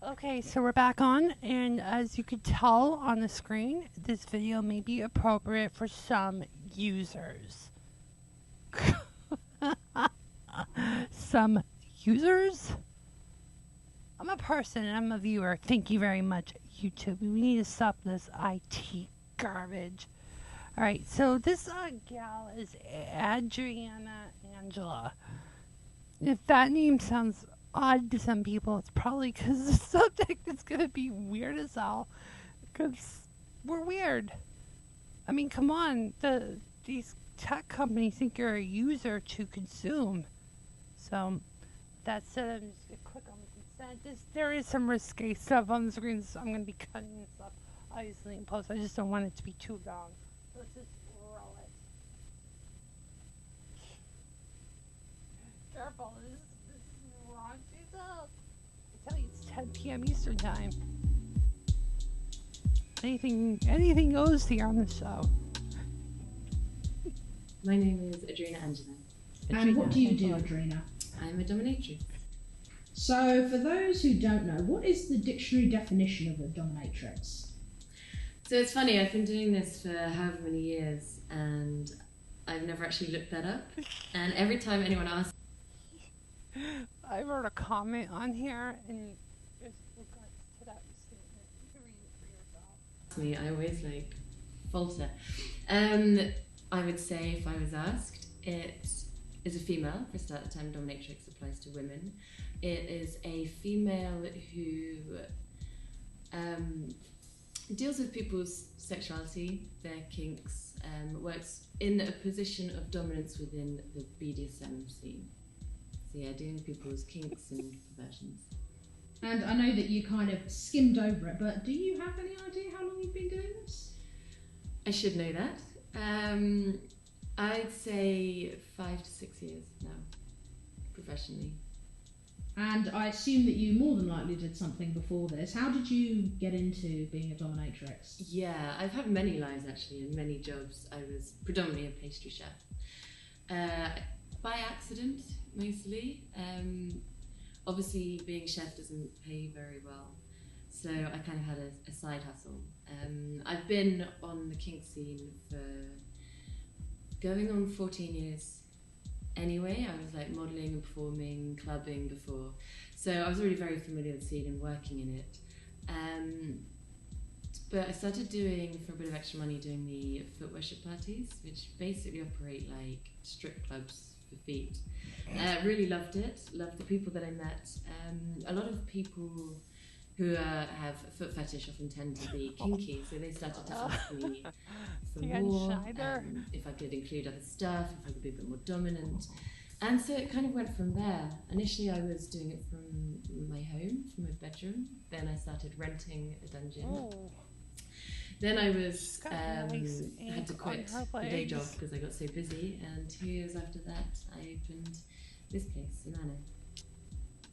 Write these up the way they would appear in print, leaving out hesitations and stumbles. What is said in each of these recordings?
Okay, so we're back on, and as you could tell on the screen, this video may be appropriate for some users. Some users? I'm a person, I'm a viewer. Thank you very much, YouTube. We need to stop this IT garbage. Alright, so this gal is Andrenna Angela. If that name sounds odd to some people, it's probably because the subject is going to be weird as hell. Because we're weird. I mean, come on. These tech companies think you're a user to consume. So, that said, I'm just going to click on the consent. There is some risque stuff on the screen, so I'm going to be cutting this up, obviously, in post. I just don't want it to be too long. So let's just roll it. Careful, this is raunchy stuff. I tell you, it's 10 p.m. Eastern time. Anything goes here on the show. My name is Andrenna Angela. And what do you do, Andrenna? I'm a dominatrix. So, for those who don't know, what is the dictionary definition of a dominatrix? So it's funny, I've been doing this for however many years and I've never actually looked that up. And every time anyone asks I wrote a comment on here and it's regards to that statement. You can read it for yourself. me, I always falter. I would say if I was asked, it is a female. For a start, the term dominatrix applies to women. It is a female who deals with people's sexuality, their kinks, works in a position of dominance within the BDSM scene. So yeah, dealing with people's kinks and perversions. And I know that you kind of skimmed over it, but do you have any idea how long you've been doing this? I should know that. I'd say 5 to 6 years now, professionally. And I assume that you more than likely did something before this. How did you get into being a dominatrix? Yeah, I've had many lives actually and many jobs. I was predominantly a pastry chef. By accident, mostly. Obviously, being a chef doesn't pay very well, so I kind of had a side hustle. I've been on the kink scene for going on 14 years anyway. I was modelling and performing, clubbing before, so I was already very familiar with the scene and working in it. But I started doing, for a bit of extra money, doing the foot worship parties, which basically operate like strip clubs for feet. Really loved it, loved the people that I met. A lot of people who have a foot fetish often tend to be kinky, so they started to ask me for more, if I could include other stuff, if I could be a bit more dominant. And so it kind of went from there. Initially I was doing it from my home, from my bedroom. Then I started renting a dungeon. Oh. Then I was nice had to quit the day job because I got so busy, and 2 years after that I opened this place, Nano.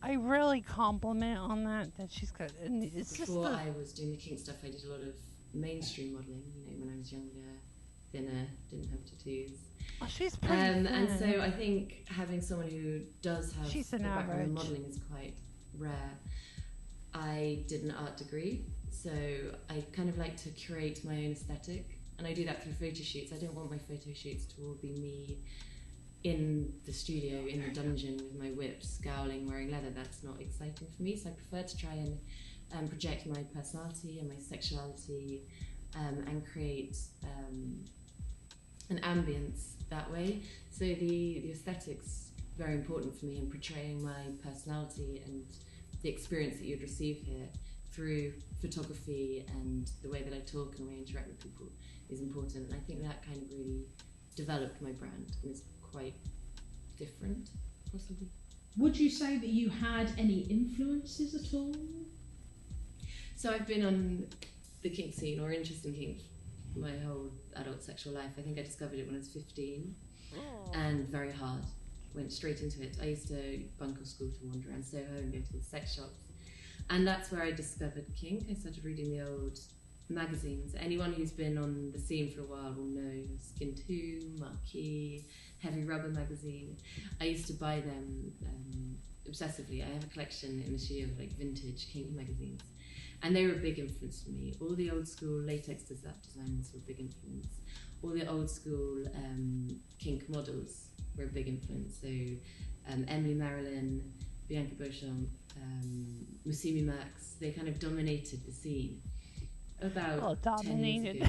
I really compliment on that she's good. And it's Before just I was doing the kink stuff, I did a lot of mainstream modelling, when I was younger, thinner, didn't have tattoos. Oh, she's pretty thin. And so I think having someone who does have She's a an background in average. modelling is quite rare. I did an art degree, so I kind of like to curate my own aesthetic, and I do that through photo shoots. I don't want my photo shoots to all be me in the studio, in the dungeon with my whip, scowling, wearing leather. That's not exciting for me, so I prefer to try and project my personality and my sexuality and create an ambience that way. So the aesthetics very important for me, in portraying my personality and the experience that you'd receive here through photography, and the way that I talk and the way I interact with people is important. And I think that kind of really developed my brand, and it's quite different, possibly. Would you say that you had any influences at all? So I've been on the kink scene, or interest in kink, my whole adult sexual life. I think I discovered it when I was 15, and very hard. Went straight into it. I used to bunk off school to wander around Soho and go to the sex shops, and that's where I discovered kink. I started reading the old magazines. Anyone who's been on the scene for a while will know Skin 2, Marquee, Heavy Rubber magazine. I used to buy them obsessively. I have a collection in the studio of like vintage kink magazines, and they were a big influence for me. All the old school latex designers were a big influence. All the old school kink models were a big influence. So Emily Marilyn, Bianca Beauchamp, Musimi Max, they kind of dominated the scene about 10 years ago.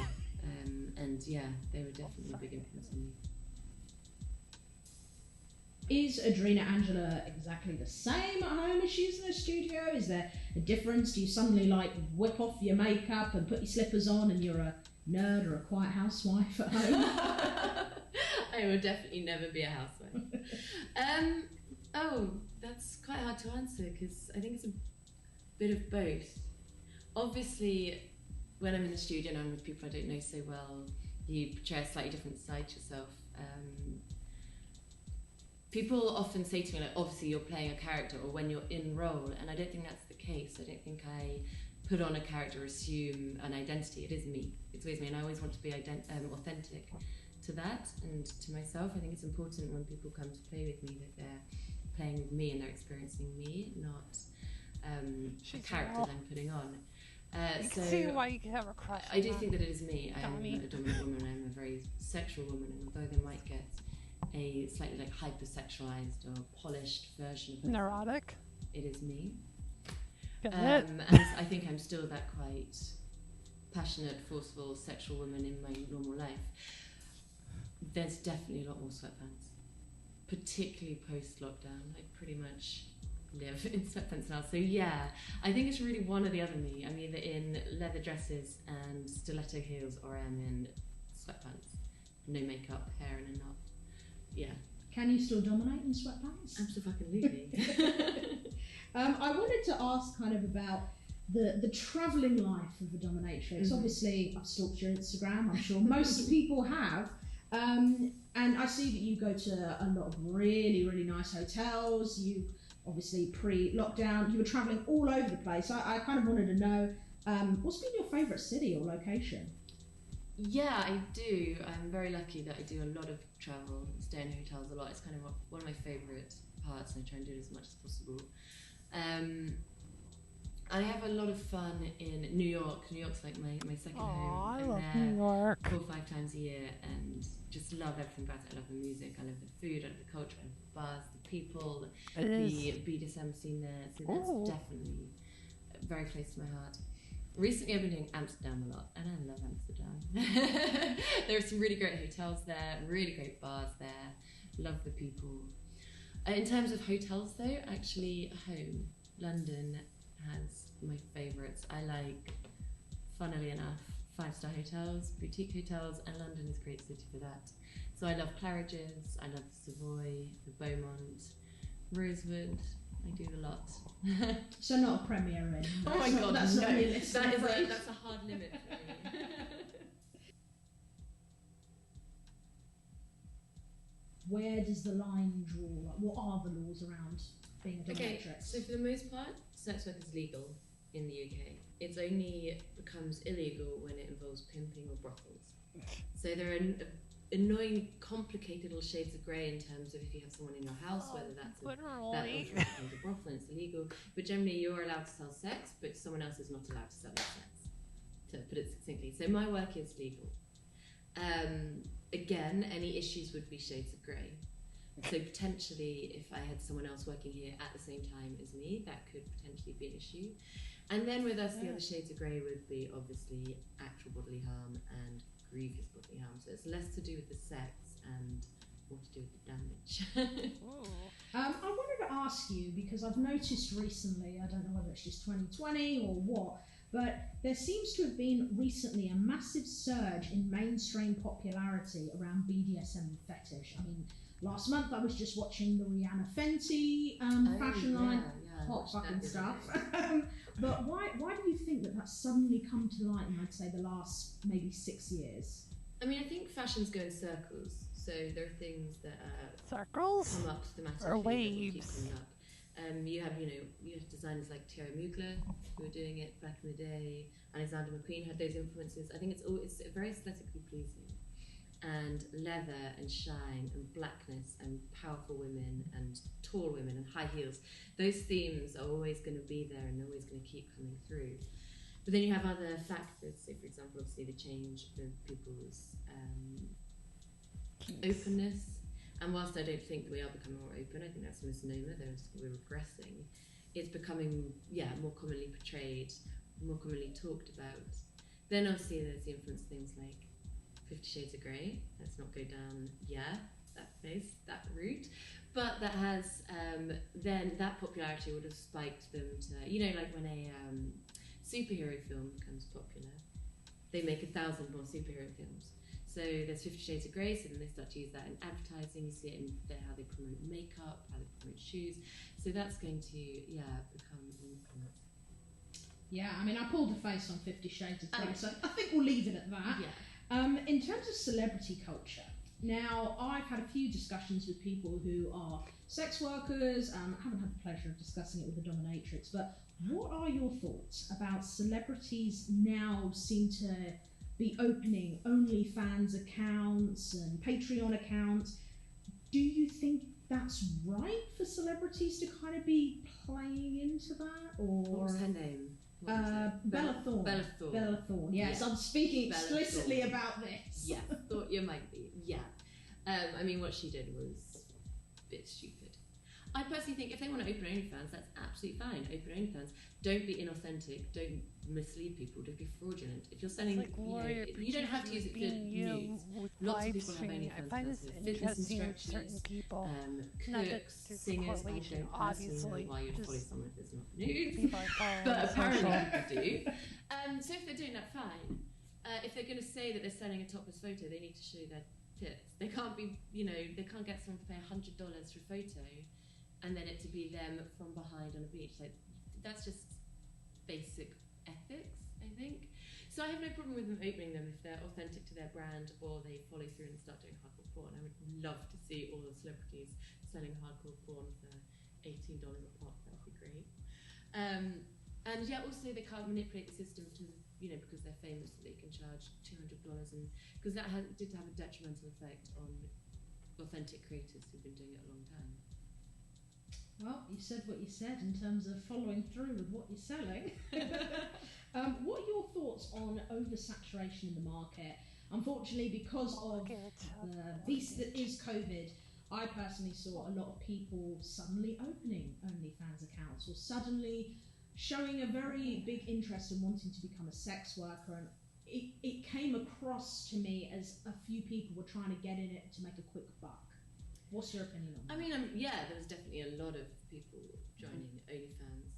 And yeah, they were definitely a big influence on me. Is Andrenna Angela exactly the same at home as she is in the studio? Is there a difference? Do you suddenly like whip off your makeup and put your slippers on and you're a nerd or a quiet housewife at home? I will definitely never be a housewife. Oh, that's quite hard to answer because I think it's a bit of both. Obviously, when I'm in the studio and I'm with people I don't know so well, you portray a slightly different side to yourself. People often say to me, like, obviously you're playing a character or when you're in role, and I don't think that's the case. I don't think I put on a character or assume an identity. It is me. It's always me, and I always want to be authentic to that and to myself. I think it's important when people come to play with me that they're playing with me and they're experiencing me, not a character that I'm putting on. You can see why you could have a crush. I do think that it is me. I am a dominant woman. I'm a very sexual woman, and although they might get a slightly like hypersexualized or polished version of it, neurotic, it is me. And I think I'm still that quite passionate, forceful, sexual woman in my normal life. There's definitely a lot more sweatpants, particularly post-lockdown. I pretty much live in sweatpants now. So yeah, I think it's really one or the other me. I'm either in leather dresses and stiletto heels, or I'm in sweatpants, no makeup, hair in a knot. Yeah. Can you still dominate in sweatpants? Absolutely. I wanted to ask kind of about the travelling life of a dominatrix. Obviously, I've stalked your Instagram. I'm sure most people have. And I see that you go to a lot of really, really nice hotels. You obviously pre-lockdown, you were travelling all over the place. I kind of wanted to know, what's been your favourite city or location? Yeah, I do. I'm very lucky that I do a lot of travel, stay in hotels a lot. It's kind of one of my favourite parts, and I try and do it as much as possible. I have a lot of fun in New York. New York's like my second home. I I'm love there New York 4 or 5 times a year, and just love everything about it. I love the music, I love the food, I love the culture, I love the bars, the people, the BDSM scene there. So that's definitely very close to my heart. Recently I've been doing Amsterdam a lot, and I love Amsterdam. There are some really great hotels there, really great bars there, love the people. In terms of hotels though, actually home, London has my favourites. I like, funnily enough, 5-star hotels, boutique hotels, and London is a great city for that. So I love Claridge's, I love the Savoy, the Beaumont, Rosewood. I do a lot. So not a Premier Inn. Oh my god, that's no. not realistic. That's a hard limit for me. Where does the line draw? Like, what are the laws around being a dominatrix? Okay, so for the most part, sex work is legal in the UK. It only becomes illegal when it involves pimping or brothels. So there are annoying, complicated little shades of grey in terms of if you have someone in your house, whether that's a brothel and it's illegal. But generally, you're allowed to sell sex, but someone else is not allowed to sell your sex, to put it succinctly. So my work is legal. Again, any issues would be shades of grey. So potentially, if I had someone else working here at the same time as me, that could potentially be an issue. And then with us, the other shades of grey would be obviously actual bodily harm and grievous bodily harm. So it's less to do with the sex and more to do with the damage. I wanted to ask you, because I've noticed recently, I don't know whether it's just 2020 or what, but there seems to have been recently a massive surge in mainstream popularity around BDSM and fetish. I mean, last month I was just watching the Rihanna Fenty fashion line, hot fucking stuff. But why do you think that that's suddenly come to light in, I'd say, the last maybe 6 years? I mean, I think fashions go in circles. So there are things that circles come up systematically or that waves. keep coming up. You have designers like Thierry Mugler who were doing it back in the day. Alexander McQueen had those influences. I think it's very aesthetically pleasing, and leather and shine and blackness and powerful women and tall women and high heels. Those themes are always going to be there and they're always going to keep coming through. But then you have other factors. So, for example, obviously the change of people's openness. And whilst I don't think we are becoming more open, I think that's a misnomer. We're regressing. It's becoming, more commonly portrayed, more commonly talked about. Then obviously there's the influence of things like 50 Shades of Grey. Let's not go down, that route. But that has, then that popularity would have spiked them to, like when a superhero film becomes popular, they make 1,000 more superhero films. So there's 50 Shades of Grey, so then they start to use that in advertising. You see it in how they promote makeup, how they promote shoes. So that's going to, become infinite. Yeah, I mean, I pulled a face on 50 Shades of Grey, so I think we'll leave it at that. Yeah. In terms of celebrity culture, now I've had a few discussions with people who are sex workers. I haven't had the pleasure of discussing it with the Dominatrix, but what are your thoughts about celebrities now seem to be opening OnlyFans accounts and Patreon accounts? Do you think that's right for celebrities to kind of be playing into that? Or what was her name? Bella Thorne. Bella Thorne. Yes, I'm speaking explicitly about this. Yeah, thought you might be. Yeah. I mean, what she did was a bit stupid. I personally think if they want to open OnlyFans, that's absolutely fine. Open OnlyFans. Don't be inauthentic. Don't mislead people. Don't be fraudulent. If you're selling, you don't have to use it for news. Lots of people have OnlyFans. I find this interesting with certain people. Cooks, singers, I don't obviously know why you'd follow someone if there's not nudes, but apparently people do. So if they're doing that, fine. If they're going to say that they're selling a topless photo, they need to show their tits. They can't be, they can't get someone to pay $100 for a photo and then it to be them from behind on a beach. Like, that's just basic ethics, I think. So I have no problem with them opening them if they're authentic to their brand or they follow through and start doing hardcore porn. I would love to see all the celebrities selling hardcore porn for $18 a pop. That would be great. And also they can't manipulate the system to, because they're famous, that they can charge $200, and because that did have a detrimental effect on authentic creators who've been doing it a long time. Well, you said what you said in terms of following through with what you're selling. What are your thoughts on oversaturation in the market? Unfortunately, because of the beast that is COVID, I personally saw a lot of people suddenly opening OnlyFans accounts or suddenly showing a very big interest in wanting to become a sex worker, and it came across to me as a few people were trying to get in it to make a quick buck. What's your opinion on that? I mean, there was definitely a lot of people joining OnlyFans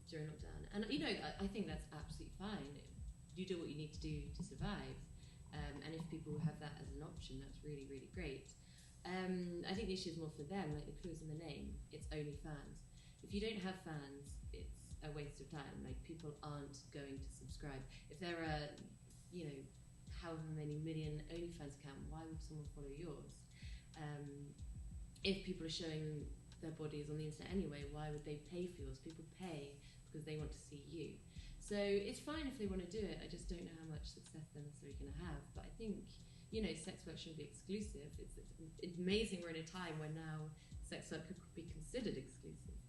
during lockdown, and I think that's absolutely fine. You do what you need to do to survive, and if people have that as an option, that's really, really great. I think the issue is more for them, like the clue's in the name. It's OnlyFans. If you don't have fans, it's a waste of time. Like, people aren't going to subscribe. If there are, however many million OnlyFans account, why would someone follow yours? If people are showing their bodies on the internet anyway, why would they pay for yours? People pay because they want to see you. So it's fine if they want to do it. I just don't know how much success they're necessarily going to have. But I think, sex work shouldn't be exclusive. It's amazing we're in a time where now sex work could be considered exclusive.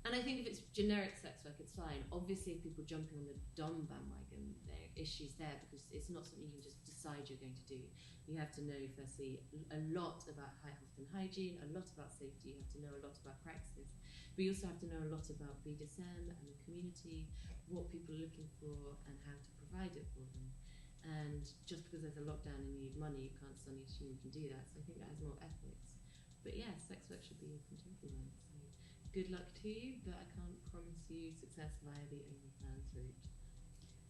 And I think if it's generic sex work, it's fine. Obviously, if people jumping on the Dom bandwagon, there are issues there because it's not something you can just decide you're going to do. You have to know, firstly, a lot about health and hygiene, a lot about safety. You have to know a lot about practices. But you also have to know a lot about BDSM and the community, what people are looking for, and how to provide it for them. And just because there's a lockdown and you need money, you can't suddenly assume you can do that. So I think that has more ethics. But yeah, sex work should be open to everyone. So good luck to you, but I can't promise you success via the OnlyFans route.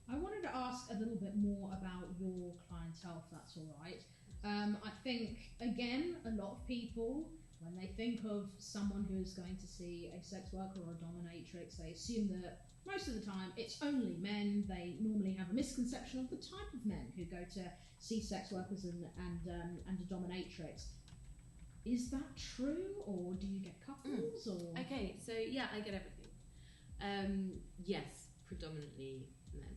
I wanted to ask a little bit more about your clientele, if that's all right. I think, again, a lot of people, when they think of someone who is going to see a sex worker or a dominatrix, they assume that most of the time it's only men. They normally have a misconception of the type of men who go to see sex workers and a dominatrix. Is that true, or do you get couples? Or okay, so yeah, I get everything. Yes, predominantly men.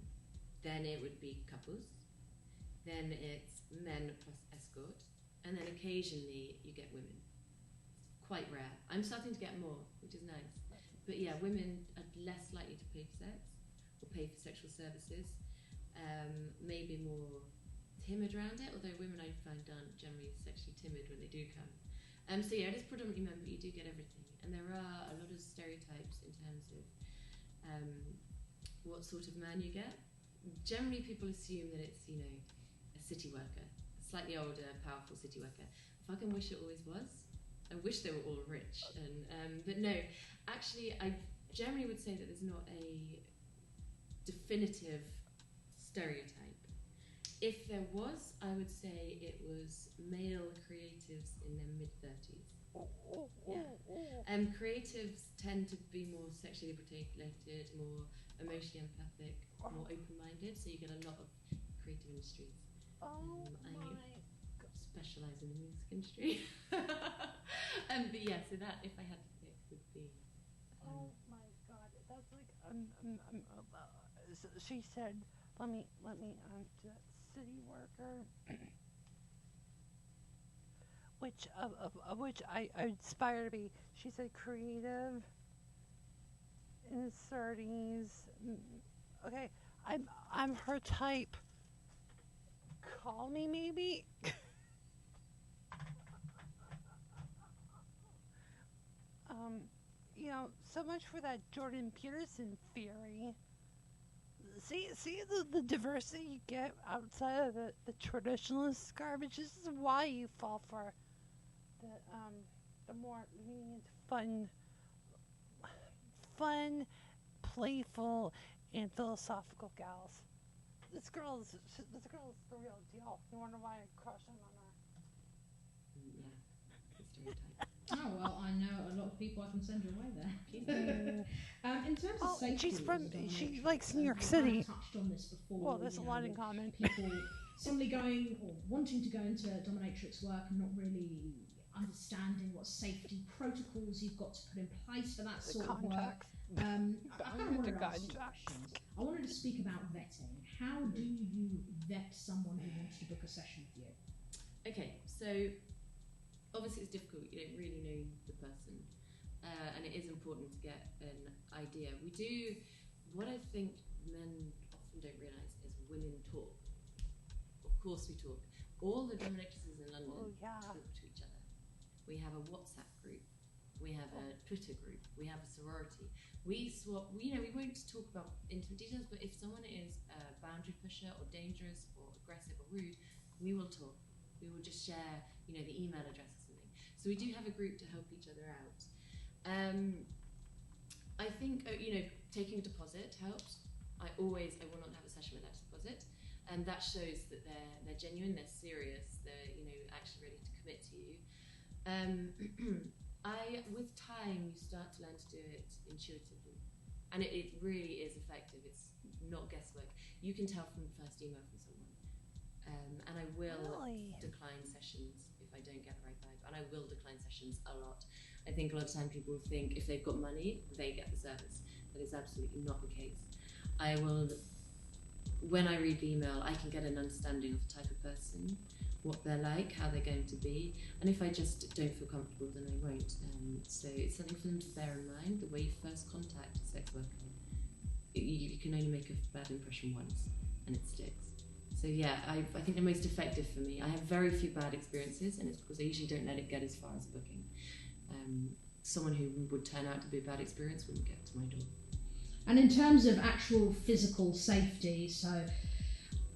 Then it would be couples. then it's men plus escort, and then occasionally you get women. Quite rare. I'm starting to get more, which is nice. But yeah, women are less likely to pay for sex or pay for sexual services. Maybe more timid around it, although women I find aren't generally sexually timid when they do come. So yeah, it is predominantly men, but you do get everything. And there are a lot of stereotypes in terms of what sort of man you get. Generally people assume that it's, you know, a city worker, a slightly older, powerful city worker. I fucking wish it always was. I wish they were all rich. But no, actually I generally would say that there's not a definitive stereotype. If there was, I would say it was male creatives in their mid-30s. Yeah. Creatives tend to be more sexually liberated, more emotionally empathic, more open-minded, so you get a lot of creative industries. I specialise in the music industry. But yeah, so that, if I had to pick, would be... oh my god, that's like, she said, let me, to that city worker, which I aspire to be. She said creative, in his 30s. Okay, I'm her type. Call me maybe. You know, so much for that Jordan Peterson theory. See the diversity you get outside of the traditionalist garbage. This is why you fall for the more leaning into fun, playful, and philosophical gals. This girl's the real deal. You wonder why I'm crushing on her. Yeah, good stereotype. Oh, well, I know a lot of people I can send your way there. In terms of safety, she likes New York City. I've touched on this before. Well, there's a lot in common. People suddenly going or wanting to go into dominatrix work and not really understanding what safety protocols you've got to put in place for that sort of work. I kind of wanted to ask you questions. I wanted to speak about vetting. How do you vet someone who wants to book a session with you? Okay, so obviously it's difficult, you don't really know the person, and it is important to get an idea. We do, what I think men often don't realise is women talk. Of course we talk. All the dominatrixes in London talk to each other. We have a WhatsApp group, we have a Twitter group, we have a sorority. We swap, we won't talk about intimate details, but if someone is a boundary pusher or dangerous or aggressive or rude, we will talk. We will just share, the email address or something. So we do have a group to help each other out. I think, taking a deposit helps. I will not have a session without a deposit. And that shows that they're genuine, they're serious, they're, actually ready to commit to you. With time, you start to learn to do it intuitively. And it really is effective. It's not guesswork. You can tell from the first email from someone. And I will decline sessions if I don't get the right vibe. And I will decline sessions a lot. I think a lot of time people think if they've got money, they get the service. That is absolutely not the case. When I read the email, I can get an understanding of the type of person, what they're like, how they're going to be. And if I just don't feel comfortable, then I won't. So it's something for them to bear in mind. The way you first contact a sex worker, you can only make a bad impression once, and it sticks. So yeah, I think the most effective for me, I have very few bad experiences, and it's because I usually don't let it get as far as booking. Someone who would turn out to be a bad experience wouldn't get to my door. And in terms of actual physical safety, so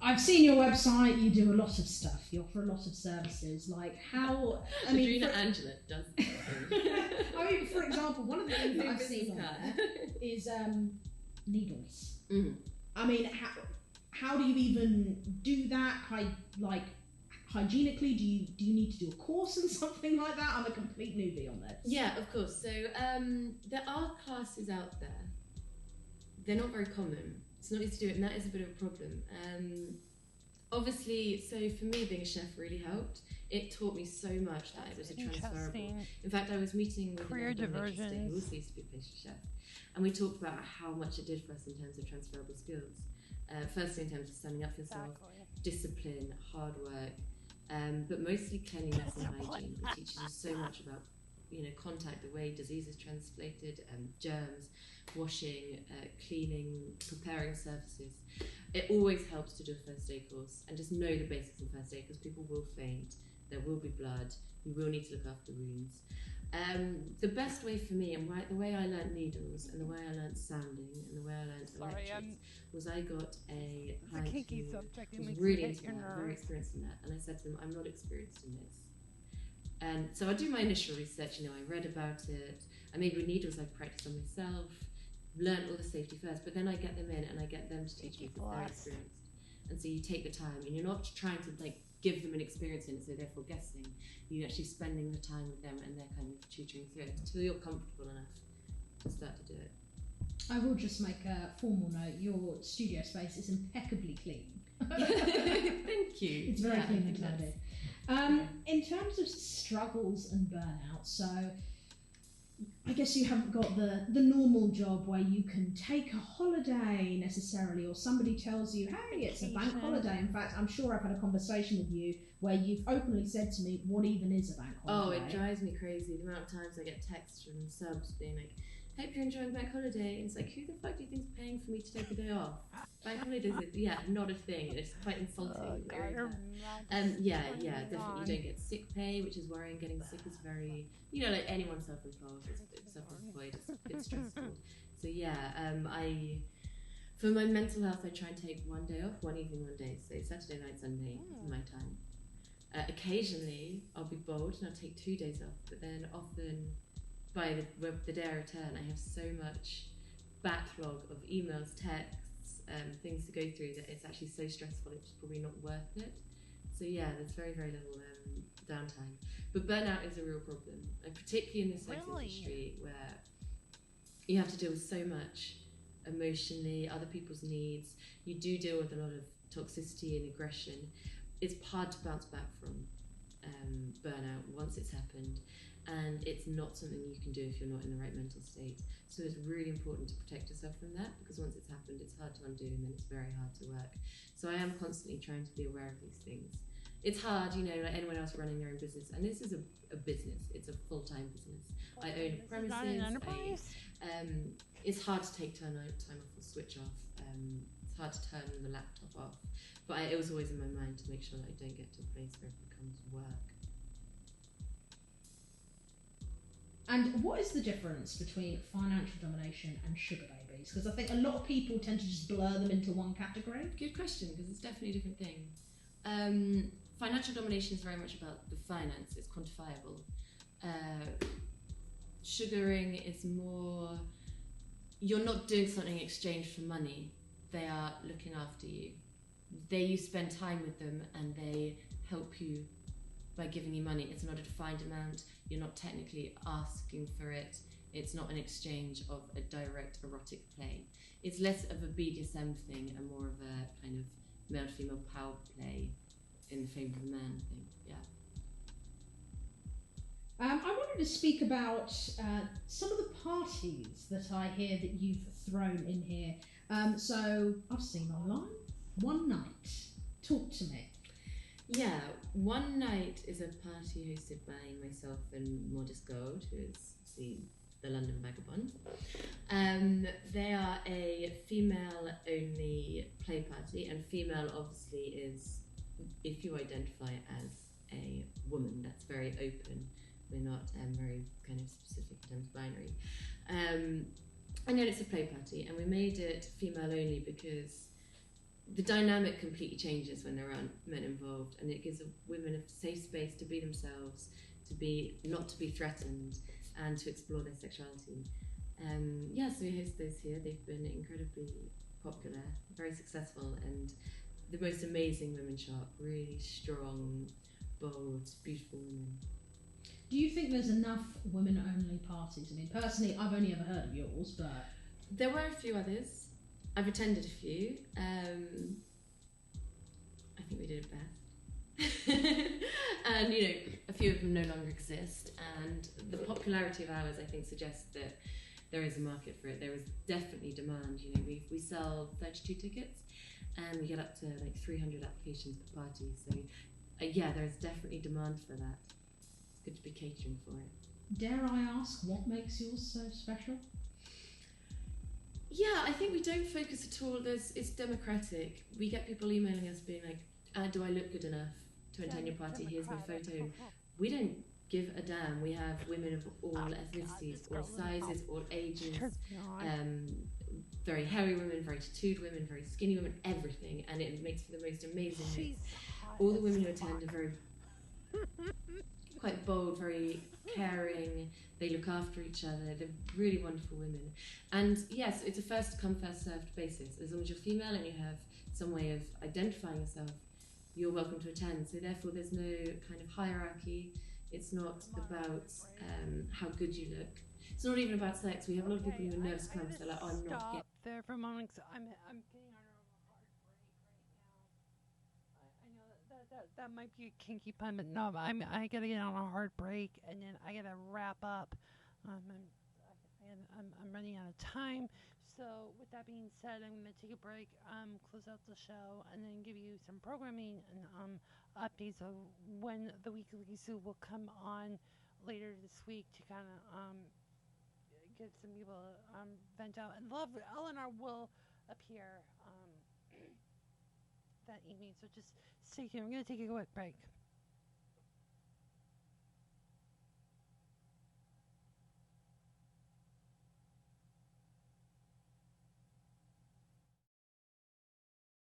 I've seen your website, you do a lot of stuff, you offer a lot of services, like how... Andrenna Angela does. For example, one of the things that I've seen on there is needles. Mm-hmm. How do you even do that? Hygienically, do you need to do a course and something like that? I'm a complete newbie on this. Yeah, of course. So there are classes out there. They're not very common. It's not easy to do it, and that is a bit of a problem. Obviously, so for me, being a chef really helped. It taught me so much that it was a transferable. In fact, I was meeting with career diversion who also used to be a pastry chef, and we talked about how much it did for us in terms of transferable skills. Firstly, in terms of standing up for yourself, Exactly. discipline, hard work, but mostly cleanliness and hygiene. It teaches you so much about, contact, the way disease is translated, germs, washing, cleaning, preparing surfaces. It always helps to do a first aid course and just know the basics of first aid, because people will faint, there will be blood, you will need to look after wounds. The best way for me, and the way I learnt needles, and the way I learnt sounding, and the way I learnt electrics, was I got a It's a client kinky who subject. It was makes really you into hit your that, very nerves. experienced in that, and I said to them, I'm not experienced in this. And so I do my initial research, I read about it, I made with needles, I practiced on myself, learned all the safety first, but then I get them in and I get them to teach me because they're experienced. And so you take the time, and you're not trying to give them an experience in it, so therefore guessing. You're actually spending the time with them, and they're kind of tutoring through it until you're comfortable enough to start to do it. I will just make a formal note. Your studio space is impeccably clean. Thank you. It's very Yeah, clean I and think that's- tidy. In terms of struggles and burnout, so I guess you haven't got the normal job where you can take a holiday necessarily, or somebody tells you, hey, it's a bank Vacation. holiday. In fact, I'm sure I've had a conversation with you where you've openly said to me, what even is a bank Oh, holiday? it drives me crazy, the amount of times I get texts from subs being like, hope you're enjoying bank holiday. And it's like, who the fuck do you think's paying for me to take a day off? Bank holidays are, not a thing. It's quite insulting. Very bad. Yeah, definitely. You don't get sick pay, which is worrying. Getting sick is very, like anyone self-employed, it's a bit stressful. So for my mental health, I try and take one day off, one evening, one day. So Saturday night, Sunday is my time. Occasionally, I'll be bold and I'll take 2 days off, but then often by the day I return, I have so much backlog of emails, texts, things to go through that it's actually so stressful, it's probably not worth it. So there's very, very little downtime. But burnout is a real problem, and particularly in the sex industry, where you have to deal with so much emotionally, other people's needs. You do deal with a lot of toxicity and aggression. It's hard to bounce back from burnout once it's happened, and it's not something you can do if you're not in the right mental state. So it's really important to protect yourself from that, because once it's happened, it's hard to undo, and then it's very hard to work. So I am constantly trying to be aware of these things. It's hard, like anyone else running their own business, and this is a business. It's a full-time business. I own premises. Not an enterprise? It's hard to take time off or switch off. It's hard to turn the laptop off. But it was always in my mind to make sure that I don't get to a place where it becomes work. And what is the difference between financial domination and sugar babies? Because I think a lot of people tend to just blur them into one category. Good question, because it's definitely a different thing. Financial domination is very much about the finance, it's quantifiable. Sugaring is more, you're not doing something in exchange for money, they are looking after you. You spend time with them and they help you by giving you money. It's not a defined amount, you're not technically asking for it, it's not an exchange of a direct erotic play. It's less of a BDSM thing and more of a kind of male-female power play in the favour of the man thing, I wanted to speak about some of the parties that I hear that you've thrown in here. So I've seen online, one night. Talk to me. Yeah, one night is a party hosted by myself and Modest Gold, who is the London Vagabond. They are a female-only play party, and female obviously is if you identify as a woman. That's very open. We're not very kind of specific in terms of binary. And then it's a play party, and we made it female-only because the dynamic completely changes when there aren't men involved, and it gives women a safe space to be themselves, not to be threatened, and to explore their sexuality. So we host those here. They've been incredibly popular, very successful, and the most amazing women shark, really strong, bold, beautiful women. Do you think there's enough women-only parties? I mean, personally, I've only ever heard of yours, but... There were a few others. I've attended a few. I think we did it best. And, a few of them no longer exist. And the popularity of ours, I think, suggests that there is a market for it. There is definitely demand. You know, we sell 32 tickets, and we get up to like 300 applications per party. So yeah, there is definitely demand for that. It's good to be catering for it. Dare I ask what makes yours so special? Yeah, I think we don't focus at all. It's democratic. We get people emailing us being like, do I look good enough to attend your party? Here's my photo. We don't give a damn. We have women of all ethnicities, all sizes, all ages, very hairy women, very tattooed women, very skinny women, everything. And it makes for the most amazing mix. All the women who attend are very quite bold, very caring. They look after each other. They're really wonderful women. And yes, it's a first come, first served basis. As long as you're female and you have some way of identifying yourself, you're welcome to attend. So therefore there's no kind of hierarchy. It's not about how good you look. It's not even about sex. We have a lot of people who are nervous to come, so they're like, oh, I'm not Stop there for a moment, 'cause I'm getting on a hard break right now. I know that might be a kinky pun, but no, I gotta get on a hard break, and then I gotta wrap up. I'm running out of time. So with that being said, I'm gonna take a break, close out the show, and then give you some programming and updates of when the weekly zoo will come on later this week to kind of get some people vent out. And love Eleanor will appear that evening. So just stay tuned. We're gonna take a quick break.